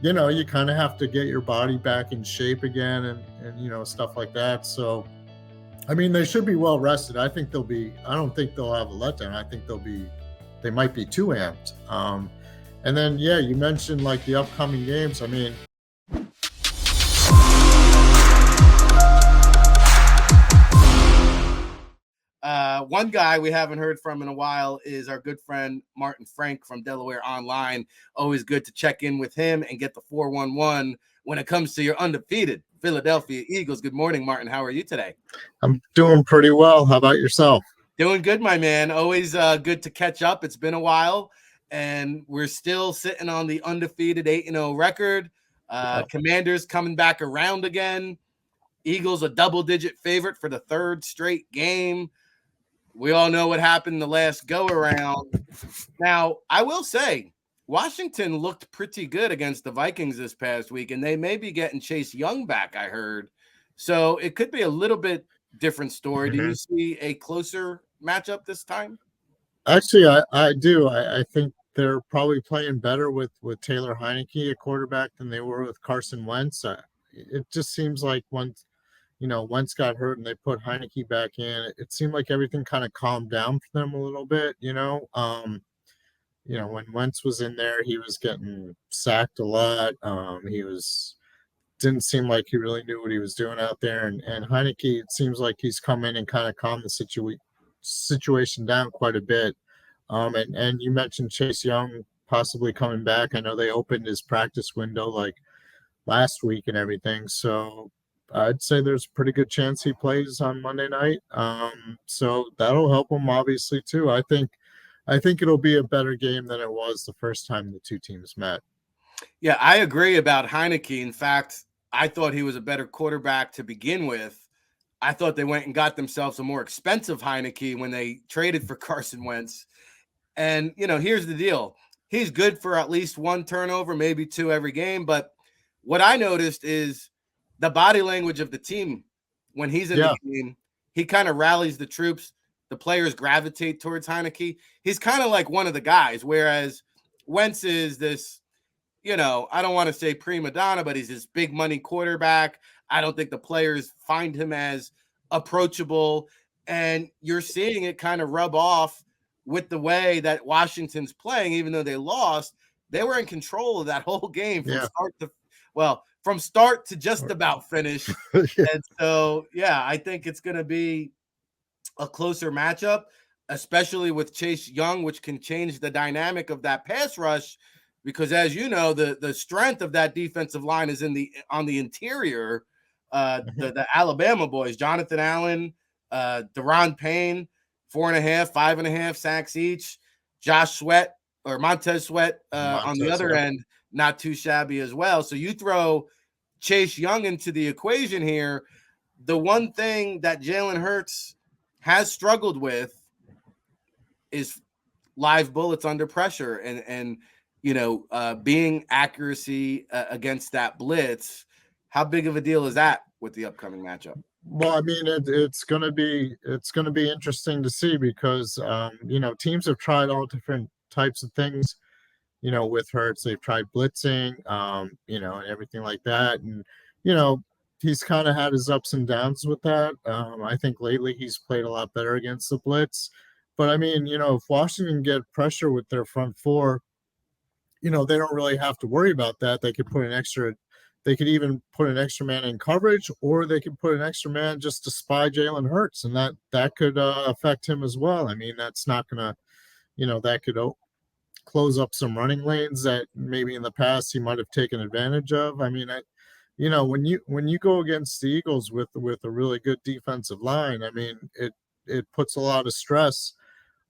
you kind of have to get your body back in shape again, and stuff like that. So, I mean, they should be well rested. I don't think they'll have a letdown. I think they might be too amped. And then, yeah, you mentioned like the upcoming games. I mean, one guy we haven't heard from in a while is our good friend Martin Frank from Delaware Online. Always good to check in with him and get the 411 when it comes to your undefeated Philadelphia Eagles. Good morning, Martin. How are you today? I'm doing pretty well. How about yourself? Doing good, my man. Always good to catch up. It's been a while, and we're still sitting on the undefeated 8-0 record. Commanders coming back around again. Eagles a double-digit favorite for the third straight game. We all know what happened the last go-around. Now, I will say, Washington looked pretty good against the Vikings this past week, and they may be getting Chase Young back, I heard. So it could be a little bit different story. Do you see a closer matchup this time? Actually, I do. I think they're probably playing better with Taylor Heineke, a quarterback, than they were with Carson Wentz. It just seems like Wentz got hurt and they put Heineke back in, it seemed like everything kind of calmed down for them a little bit. When Wentz was in there, he was getting sacked a lot. Didn't seem like he really knew what he was doing out there. And Heineke, it seems like he's come in and kind of calmed the situation down quite a bit. And you mentioned Chase Young possibly coming back. I know they opened his practice window like last week and everything. So I'd say there's a pretty good chance he plays on Monday night. So that'll help him obviously too. I think it'll be a better game than it was the first time the two teams met. Yeah, I agree about Heineke. In fact, I thought he was a better quarterback to begin with. I thought they went and got themselves a more expensive Heineke when they traded for Carson Wentz. And, here's the deal. He's good for at least one turnover, maybe two every game. But what I noticed is the body language of the team when he's in the game. He kind of rallies the troops. The players gravitate towards Heineke. He's kind of like one of the guys, whereas Wentz is this, I don't want to say prima donna, but he's this big money quarterback. I don't think the players find him as approachable. And you're seeing it kind of rub off with the way that Washington's playing. Even though they lost, they were in control of that whole game from start to just about finish. And so, I think it's going to be a closer matchup, especially with Chase Young, which can change the dynamic of that pass rush. Because as you know, the strength of that defensive line is on the interior. The Alabama boys, Jonathan Allen, Deron Payne, 4.5, 5.5 sacks each. Montez Sweat on the other end, not too shabby as well. So you throw Chase Young into the equation here. The one thing that Jalen Hurts has struggled with is live bullets under pressure and being accuracy against that blitz. How big of a deal is that with the upcoming matchup? Well, I mean, it's going to be interesting to see because teams have tried all different types of things. With Hurts, they've tried blitzing, and everything like that, and he's kind of had his ups and downs with that. I think lately he's played a lot better against the blitz. But I mean, if Washington get pressure with their front four, they don't really have to worry about that. They could even put an extra man in coverage, or they could put an extra man just to spy Jalen Hurts, and that could affect him as well. I mean, that's not gonna, that could close up some running lanes that maybe in the past he might have taken advantage of. I mean, when you go against the Eagles with a really good defensive line, I mean, it puts a lot of stress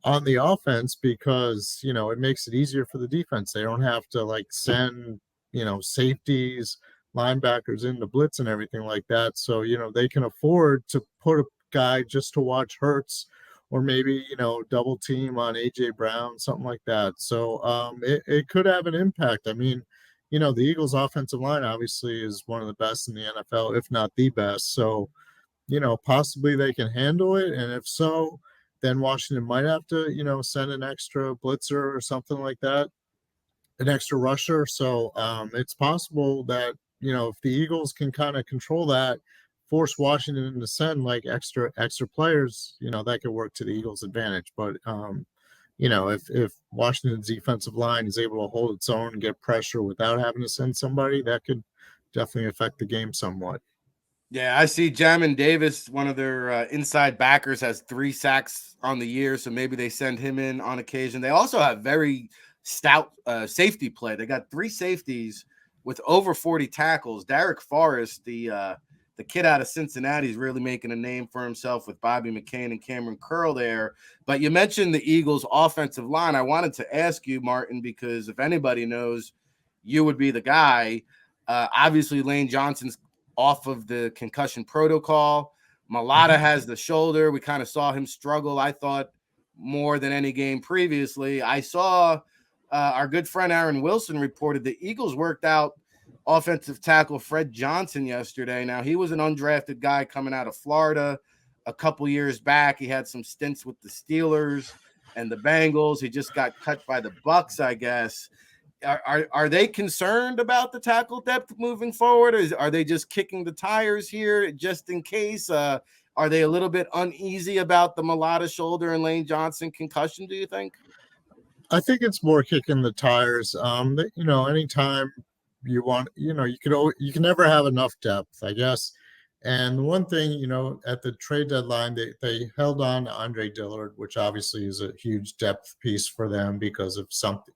on the offense because it makes it easier for the defense. They don't have to send safeties, linebackers in the blitz and everything like that. So they can afford to put a guy just to watch Hurts, or maybe double team on AJ Brown, something like that. So it could have an impact. I mean, the Eagles' offensive line obviously is one of the best in the NFL, if not the best. So possibly they can handle it, and if so, then Washington might have to send an extra blitzer or something like that. an extra rusher. So it's possible that, if the Eagles can kind of control that, force Washington to send like extra players, that could work to the Eagles' advantage. But if Washington's defensive line is able to hold its own and get pressure without having to send somebody, that could definitely affect the game somewhat. Yeah, I see Jamin Davis, one of their inside backers, has 3 sacks on the year, so maybe they send him in on occasion. They also have very stout safety play. They got 3 safeties with over 40 tackles. Derek Forrest, the kid out of Cincinnati, is really making a name for himself with Bobby McCain and Cameron Curl there. But you mentioned the Eagles' offensive line. I wanted to ask you, Martin, because if anybody knows, you would be the guy. Obviously, Lane Johnson's off of the concussion protocol. Malata has the shoulder. We kind of saw him struggle, I thought, more than any game previously. I saw our good friend Aaron Wilson reported the Eagles worked out offensive tackle Fred Johnson yesterday. Now, he was an undrafted guy coming out of Florida a couple years back. He had some stints with the Steelers and the Bengals. He just got cut by the Bucks, I guess. Are they concerned about the tackle depth moving forward? Or are they just kicking the tires here just in case? Are they a little bit uneasy about the Malata shoulder and Lane Johnson concussion, do you think? I think it's more kicking the tires. Anytime you want, you can never have enough depth, I guess. And the one thing, at the trade deadline, they held on to Andre Dillard, which obviously is a huge depth piece for them because of something,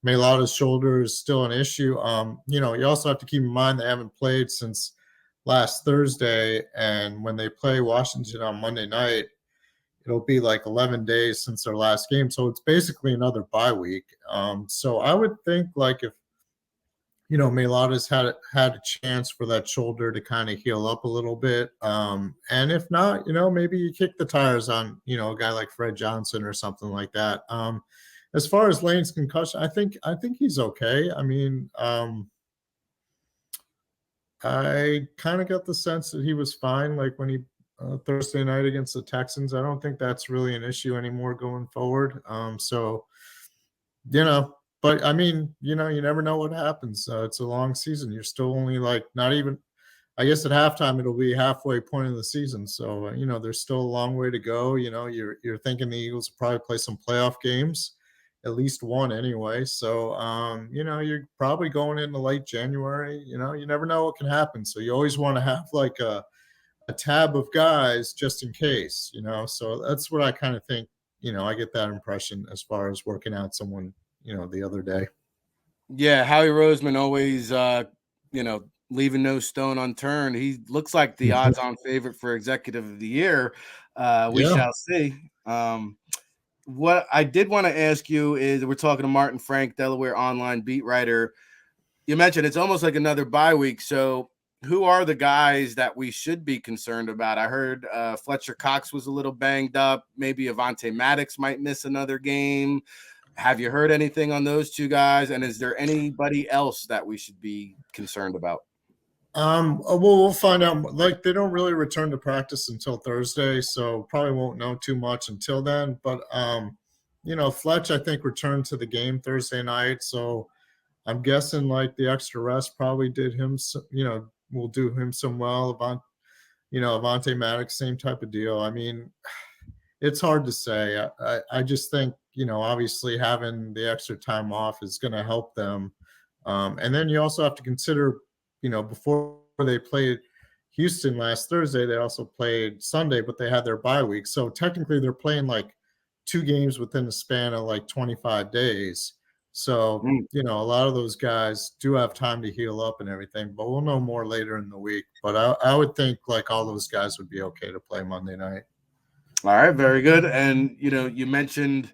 Mailata's shoulder is still an issue. You also have to keep in mind they haven't played since last Thursday, and when they play Washington on Monday night, it'll be like 11 days since their last game. So it's basically another bye week. So I would think like if, Mailata's had a chance for that shoulder to kind of heal up a little bit. And if not, maybe you kick the tires on, a guy like Fred Johnson or something like that. As far as Lane's concussion, I think he's okay. I mean, I kind of got the sense that he was fine, like when he Thursday night against the Texans. I don't think that's really an issue anymore going forward. But I mean, you never know what happens. It's a long season. You're still only like not even. I guess at halftime it'll be halfway point of the season. So there's still a long way to go. You're thinking the Eagles will probably play some playoff games, at least one anyway. So you're probably going into late January. You never know what can happen. So you always want to have like a tab of guys just in case. So that's what I kind of think. I get that impression as far as working out someone, the other day. Yeah, Howie Roseman always, leaving no stone unturned. He looks like the odds-on favorite for Executive of the Year. We shall see. What I did want to ask you is, we're talking to Martin Frank, Delaware Online beat writer. You mentioned it's almost like another bye week. So who are the guys that we should be concerned about? I heard Fletcher Cox was a little banged up. Maybe Avonte Maddox might miss another game. Have you heard anything on those two guys? And is there anybody else that we should be concerned about? Well, we'll find out. Like, they don't really return to practice until Thursday, so probably won't know too much until then. But Fletch, I think, returned to the game Thursday night, so I'm guessing like the extra rest probably did him, will do him some well. Avonte Maddox, same type of deal. I mean, it's hard to say. I just think, obviously having the extra time off is going to help them. And then you also have to consider, before they played Houston last Thursday, they also played Sunday, but they had their bye week. So technically they're playing like 2 games within the span of like 25 days. So, a lot of those guys do have time to heal up and everything, but we'll know more later in the week. But I would think like all those guys would be okay to play Monday night. All right, very good. And, you mentioned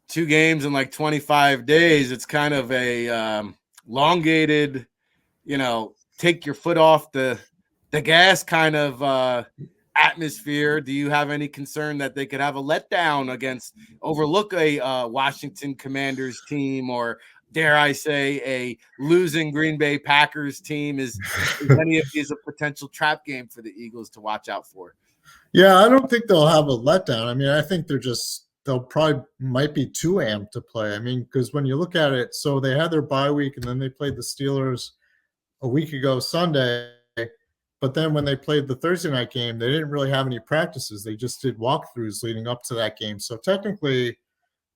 2 games in like 25 days. It's kind of a elongated, take your foot off the gas kind of atmosphere. Do you have any concern that they could have a letdown overlook a Washington Commanders team, or dare I say a losing Green Bay Packers team? Is any of these a potential trap game for the Eagles to watch out for? Yeah, I don't think they'll have a letdown. I mean, I think they're just, they'll probably might be too amped to play. I mean, because when you look at it, so they had their bye week and then they played the Steelers a week ago Sunday. But then when they played the Thursday night game, they didn't really have any practices. They just did walkthroughs leading up to that game. So technically,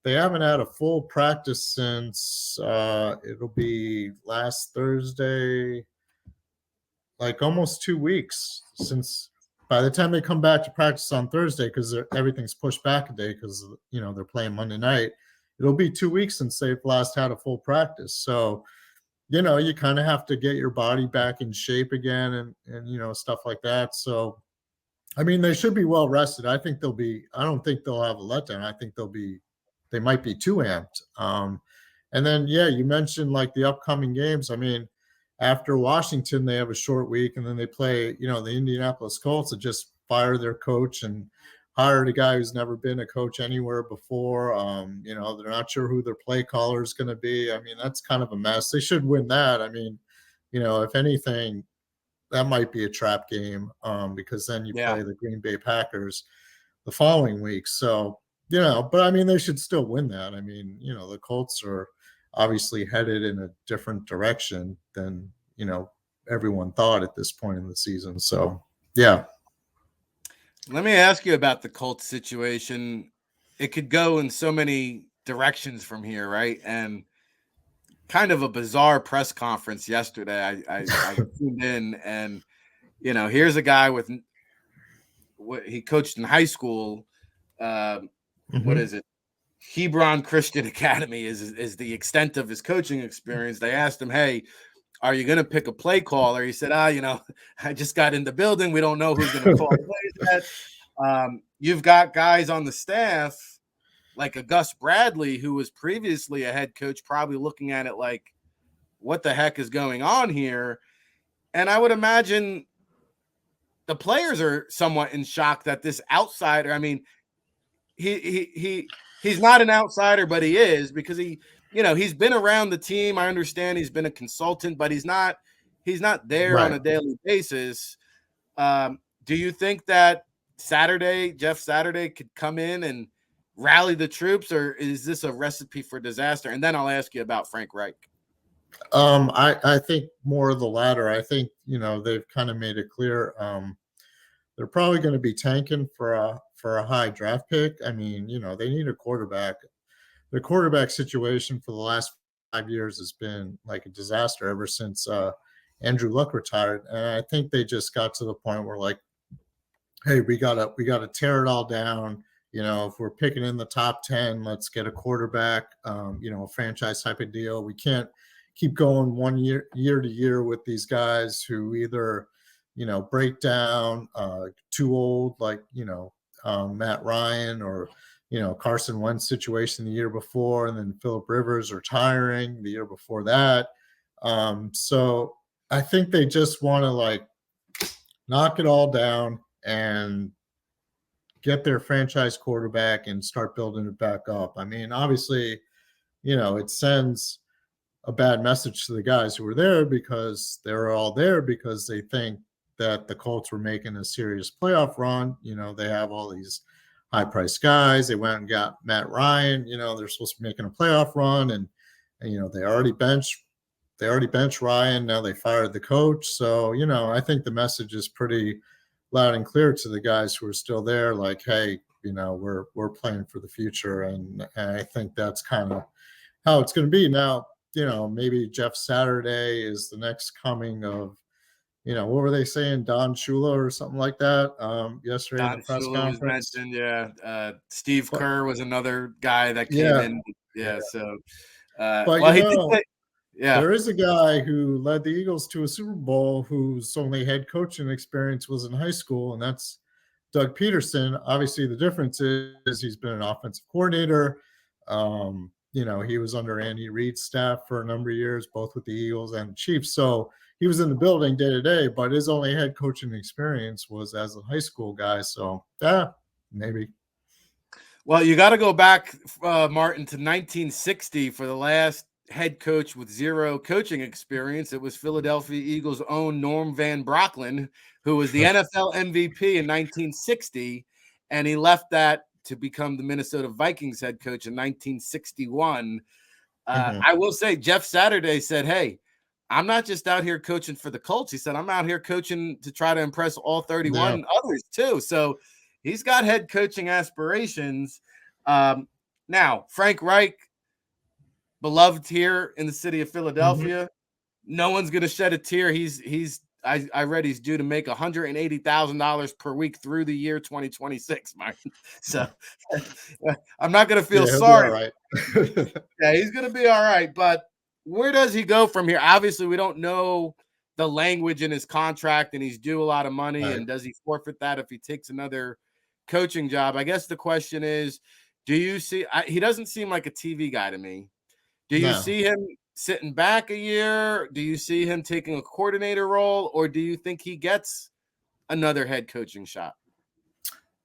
they haven't had a full practice since it'll be last Thursday, like almost 2 weeks since by the time they come back to practice on Thursday, because everything's pushed back a day because they're playing Monday night. It'll be 2 weeks since they've last had a full practice. So you kind of have to get your body back in shape again and stuff like that. So, I mean, they should be well rested. I don't think they'll have a letdown. I think they might be too amped. And then, yeah, you mentioned like the upcoming games. I mean, after Washington, they have a short week and then they play, the Indianapolis Colts that just fired their coach and hired a guy who's never been a coach anywhere before. They're not sure who their play caller is going to be. I mean, that's kind of a mess. They should win that. I mean, if anything, that might be a trap game because then you play the Green Bay Packers the following week. So, but I mean, they should still win that. I mean, the Colts are obviously headed in a different direction than, everyone thought at this point in the season. So, yeah. Let me ask you about the Colts situation. It could go in so many directions from here, right? And kind of a bizarre press conference yesterday. I tuned in, and here's a guy with what he coached in high school. What is it? Hebron Christian Academy is the extent of his coaching experience. They asked him, "Hey, are you going to pick a play caller?" He said, I just got in the building. We don't know who's going to call plays yet. You've got guys on the staff like a Gus Bradley, who was previously a head coach, probably looking at it like, what the heck is going on here? And I would imagine the players are somewhat in shock that this outsider, I mean, he's not an outsider, but he is, because he's been around the team. I understand he's been a consultant, but he's not there on a daily basis. Do you think that Jeff Saturday could come in and rally the troops, or is this a recipe for disaster? And then I'll ask you about Frank Reich. I think more of the latter. I think, they've kind of made it clear they're probably going to be tanking for a high draft pick. I mean, they need a quarterback. The quarterback situation for the last 5 years has been like a disaster ever since Andrew Luck retired. And I think they just got to the point where like, hey, we gotta tear it all down. If we're picking in the top 10, let's get a quarterback, a franchise type of deal. We can't keep going one year to year with these guys who either, break down, too old, like, Matt Ryan or, Carson Wentz situation the year before, and then Phillip Rivers retiring the year before that. So I think they just want to like knock it all down and get their franchise quarterback and start building it back up. I mean, obviously, it sends a bad message to the guys who were there because they're all there because they think that the Colts were making a serious playoff run. They have all these high-priced guys. They went and got Matt Ryan. They're supposed to be making a playoff run, and they already benched Ryan. Now they fired the coach. So, I think the message is pretty loud and clear to the guys who are still there. Like, hey, we're playing for the future, and I think that's kind of how it's going to be. Now, maybe Jeff Saturday is the next coming of, what were they saying, Don Shula or something like that yesterday in the press conference? Was mentioned, yeah. Steve Kerr was another guy that came in. Yeah. So, but there is a guy who led the Eagles to a Super Bowl whose only head coaching experience was in high school, and that's Doug Peterson. Obviously, the difference is he's been an offensive coordinator. He was under Andy Reid's staff for a number of years, both with the Eagles and the Chiefs. So he was in the building day to day, but his only head coaching experience was as a high school guy. So, maybe. Well, you got to go back, Martin, to 1960 for the last head coach with zero coaching experience. It was Philadelphia Eagles' own Norm Van Brocklin, who was the NFL MVP in 1960, and he left that to become the Minnesota Vikings head coach in 1961. Mhm. I will say Jeff Saturday said, hey, I'm not just out here coaching for the Colts. He said, I'm out here coaching to try to impress all 31 others too. So he's got head coaching aspirations. Now, Frank Reich, beloved here in the city of Philadelphia. Mhm. No one's going to shed a tear. I read he's due to make $180,000 per week through the year 2026, Mike. So I'm not going to feel Yeah, he'll be all sorry. right. Yeah, he's going to be all right. But where does he go from here? Obviously, we don't know the language in his contract, and he's due a lot of money. Right. And does he forfeit that if he takes another coaching job? I guess the question is, do you see? He doesn't seem like a TV guy to me. Do you No. see him sitting back a year? Do you see him taking a coordinator role, or do you think he gets another head coaching shot?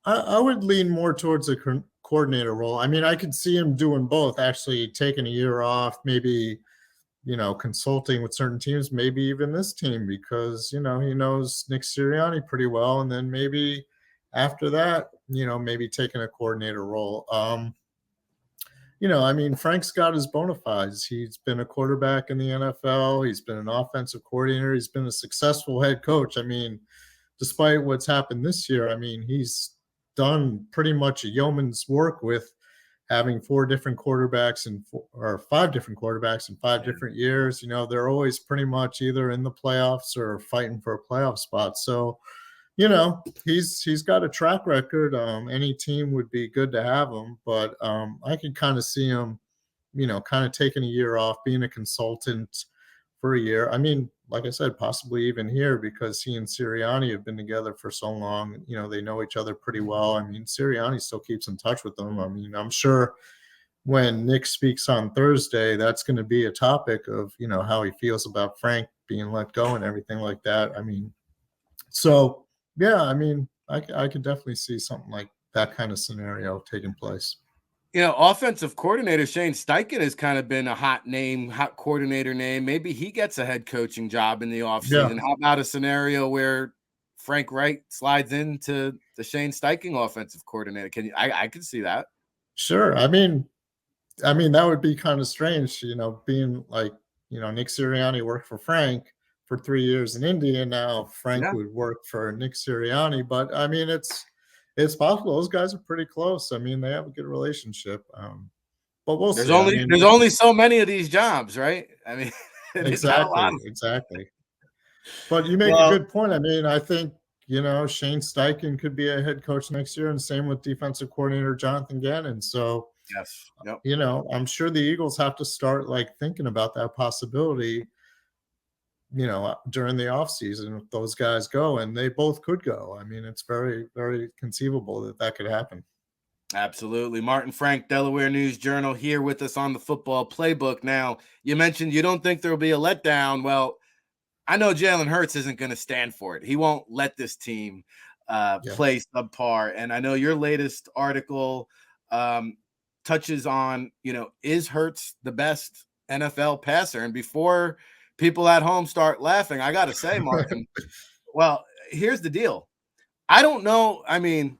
I would lean more towards a coordinator role. I mean, I could see him doing both, actually taking a year off, maybe, consulting with certain teams, maybe even this team, because, he knows Nick Sirianni pretty well. And then maybe after that, maybe taking a coordinator role. I mean, Frank's got his bona fides. He's been a quarterback in the NFL. He's been an offensive coordinator. He's been a successful head coach. I mean, despite what's happened this year, I mean, he's done pretty much a yeoman's work with having four different quarterbacks or five different quarterbacks in 5 different years. They're always pretty much either in the playoffs or fighting for a playoff spot. So, he's got a track record. Any team would be good to have him, but I could kind of see him, kind of taking a year off, being a consultant for a year. I mean, like I said, possibly even here, because he and Sirianni have been together for so long. They know each other pretty well. I mean, Sirianni still keeps in touch with them. I mean, I'm sure when Nick speaks on Thursday, that's going to be a topic of, how he feels about Frank being let go and everything like that. I mean, so yeah, I mean, I could definitely see something like that kind of scenario taking place. Offensive coordinator Shane Steichen has kind of been a hot coordinator name. Maybe he gets a head coaching job in the offseason. Yeah. How about a scenario where Frank Reich slides into the Shane Steichen offensive coordinator? I could see that. Sure. I mean, that would be kind of strange, being like, Nick Sirianni worked for Frank for 3 years in Indy, and now Frank would work for Nick Sirianni. But I mean, it's possible. Those guys are pretty close. I mean, they have a good relationship. But we'll see. There's only so many of these jobs, right? I mean, exactly. But you make a good point. I mean, I think, Shane Steichen could be a head coach next year, and same with defensive coordinator Jonathan Gannon. So, yes, yep. I'm sure the Eagles have to start thinking about that possibility, during the offseason if those guys go, and they both could go. I mean, it's very, very conceivable that could happen. Absolutely. Martin Frank, Delaware News Journal, here with us on the Football Playbook. Now, you mentioned you don't think there will be a letdown. Well, I know Jalen Hurts isn't going to stand for it. He won't let this team play subpar. And I know your latest article touches on, is Hurts the best NFL passer? And before people at home start laughing, I got to say, Martin, well, here's the deal. I don't know. I mean,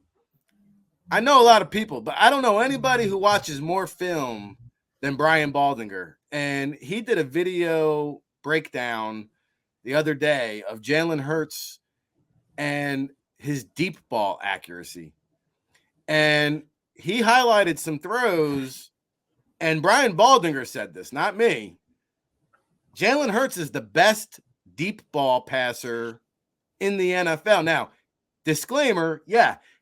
I know a lot of people, but I don't know anybody who watches more film than Brian Baldinger. And he did a video breakdown the other day of Jalen Hurts and his deep ball accuracy. And he highlighted some throws, and Brian Baldinger said this, not me. Jalen Hurts is the best deep ball passer in the NFL. Now, disclaimer,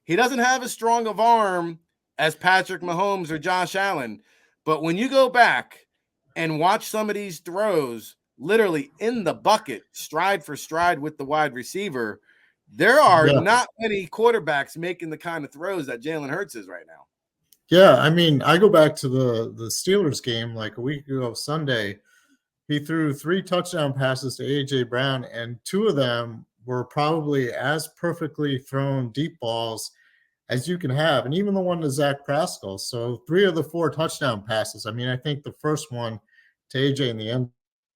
he doesn't have as strong of arm as Patrick Mahomes or Josh Allen. But when you go back and watch some of these throws, literally in the bucket, stride for stride with the wide receiver, there are not many quarterbacks making the kind of throws that Jalen Hurts is right now. Yeah, I mean, I go back to the Steelers game like a week ago Sunday. He threw 3 touchdown passes to A.J. Brown, and 2 of them were probably as perfectly thrown deep balls as you can have, and even the one to Zach Pascal. So 3 of the 4 touchdown passes. I mean, I think the first one to A.J. in the end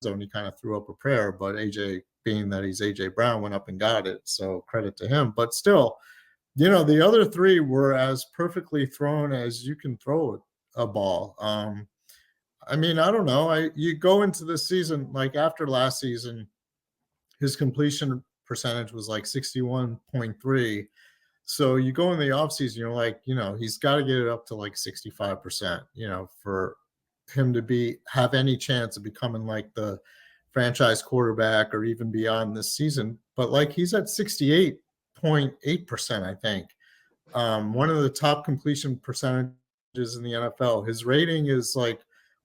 zone, he kind of threw up a prayer, but A.J., being that he's A.J. Brown, went up and got it. So credit to him. But still, The other three were as perfectly thrown as you can throw a ball. I mean, I don't know. You go into this season, like after last season, his completion percentage was like 61.3. So you go in the offseason, you're like, he's got to get it up to like 65%, for him to have any chance of becoming like the franchise quarterback or even beyond this season. But like he's at 68.8%, I think. One of the top completion percentages in the NFL. His rating is like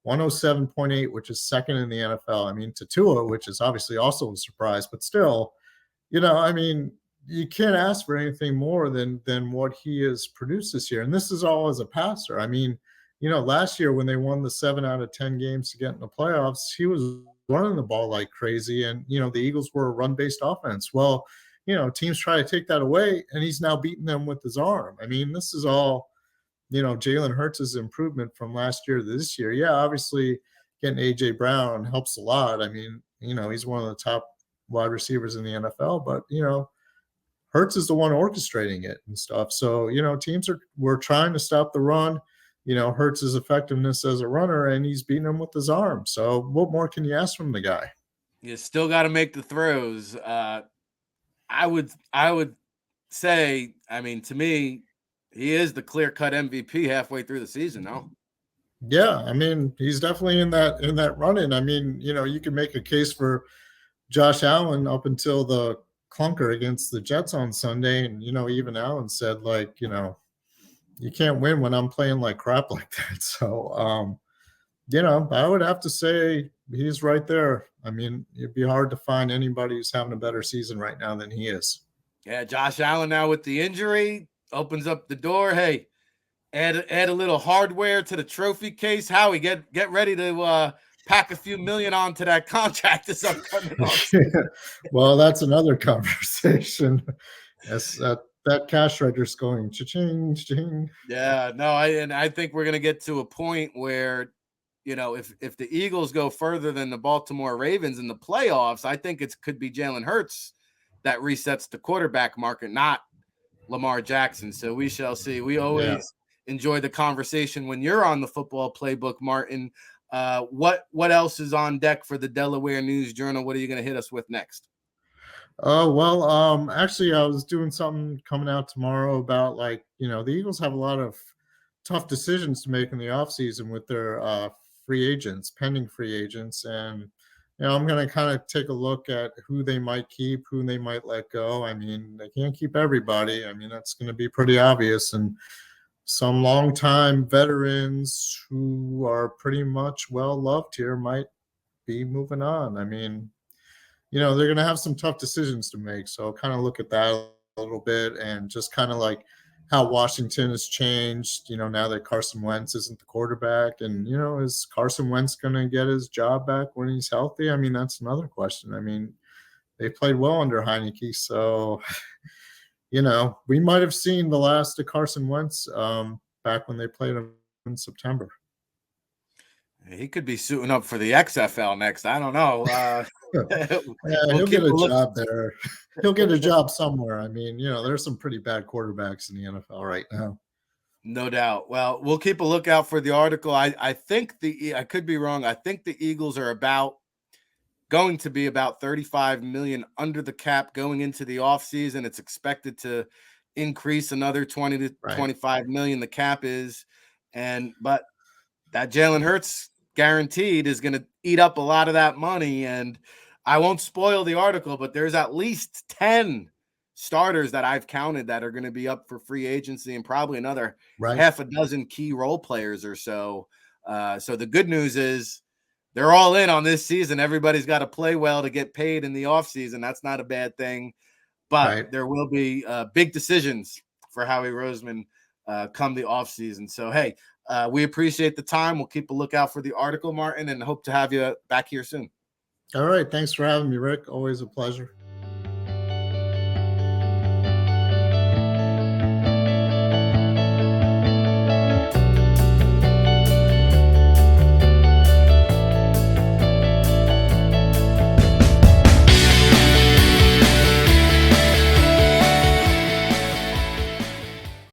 107.8, which is second in the NFL. I mean, to Tua, which is obviously also a surprise, but still, I mean, you can't ask for anything more than what he has produced this year. And this is all as a passer. I mean, last year when they won the 7 out of 10 games to get in the playoffs, he was running the ball like crazy. And, the Eagles were a run-based offense. Well, teams try to take that away, and he's now beating them with his arm. I mean, this is all, Jalen Hurts' improvement from last year to this year. Yeah, obviously getting A.J. Brown helps a lot. I mean, he's one of the top wide receivers in the NFL, but, Hurts is the one orchestrating it and stuff. So, teams were trying to stop the run, Hurts' effectiveness as a runner, and he's beating them with his arm. So what more can you ask from the guy? You still got to make the throws. I would say, I mean, to me, he is the clear-cut MVP halfway through the season, no? Yeah, I mean, he's definitely in that run-in. I mean, you can make a case for Josh Allen up until the clunker against the Jets on Sunday. And, even Allen said, like, you can't win when I'm playing like crap like that. So, I would have to say he's right there. I mean, it'd be hard to find anybody who's having a better season right now than he is. Yeah, Josh Allen now with the injury opens up the door. Hey, add a little hardware to the trophy case. Howie, get ready to pack a few million onto that contract this upcoming offseason. Well, that's another conversation. Yes, that cash register's going cha-ching, cha-ching. Yeah, no, I think we're gonna get to a point where, if the Eagles go further than the Baltimore Ravens in the playoffs, I think it could be Jalen Hurts that resets the quarterback market, not Lamar Jackson. So we shall see. We always enjoy the conversation when you're on the Football Playbook, Martin. What else is on deck for the Delaware News Journal? What are you going to hit us with next? Well, actually, I was doing something coming out tomorrow about, like, the Eagles have a lot of tough decisions to make in the offseason with their pending free agents. And, I'm going to kind of take a look at who they might keep, who they might let go. I mean, they can't keep everybody. I mean, that's going to be pretty obvious. And some longtime veterans who are pretty much well-loved here might be moving on. I mean, they're going to have some tough decisions to make. So kind of look at that a little bit, and just kind of like how Washington has changed, now that Carson Wentz isn't the quarterback. And, is Carson Wentz going to get his job back when he's healthy? I mean, that's another question. I mean, they played well under Heineke. So, we might have seen the last of Carson Wentz back when they played him in September. He could be suiting up for the XFL next. I don't know. He'll get a job there. He'll get a job somewhere. I mean, there's some pretty bad quarterbacks in the NFL right now. No doubt. Well, we'll keep a lookout for the article. I think I could be wrong. I think the Eagles are going to be about 35 million under the cap going into the offseason. It's expected to increase another 20 to 25 million. The cap is, but that Jalen Hurts guaranteed is going to eat up a lot of that money. And I won't spoil the article, but there's at least 10 starters that I've counted that are going to be up for free agency, and probably another half a dozen key role players or so. So the good news is they're all in on this season. Everybody's got to play well to get paid in the offseason. That's not a bad thing, but there will be big decisions for Howie Roseman come the offseason. So, hey, we appreciate the time. We'll keep a lookout for the article, Martin, and hope to have you back here soon. All right. Thanks for having me, Rick. Always a pleasure.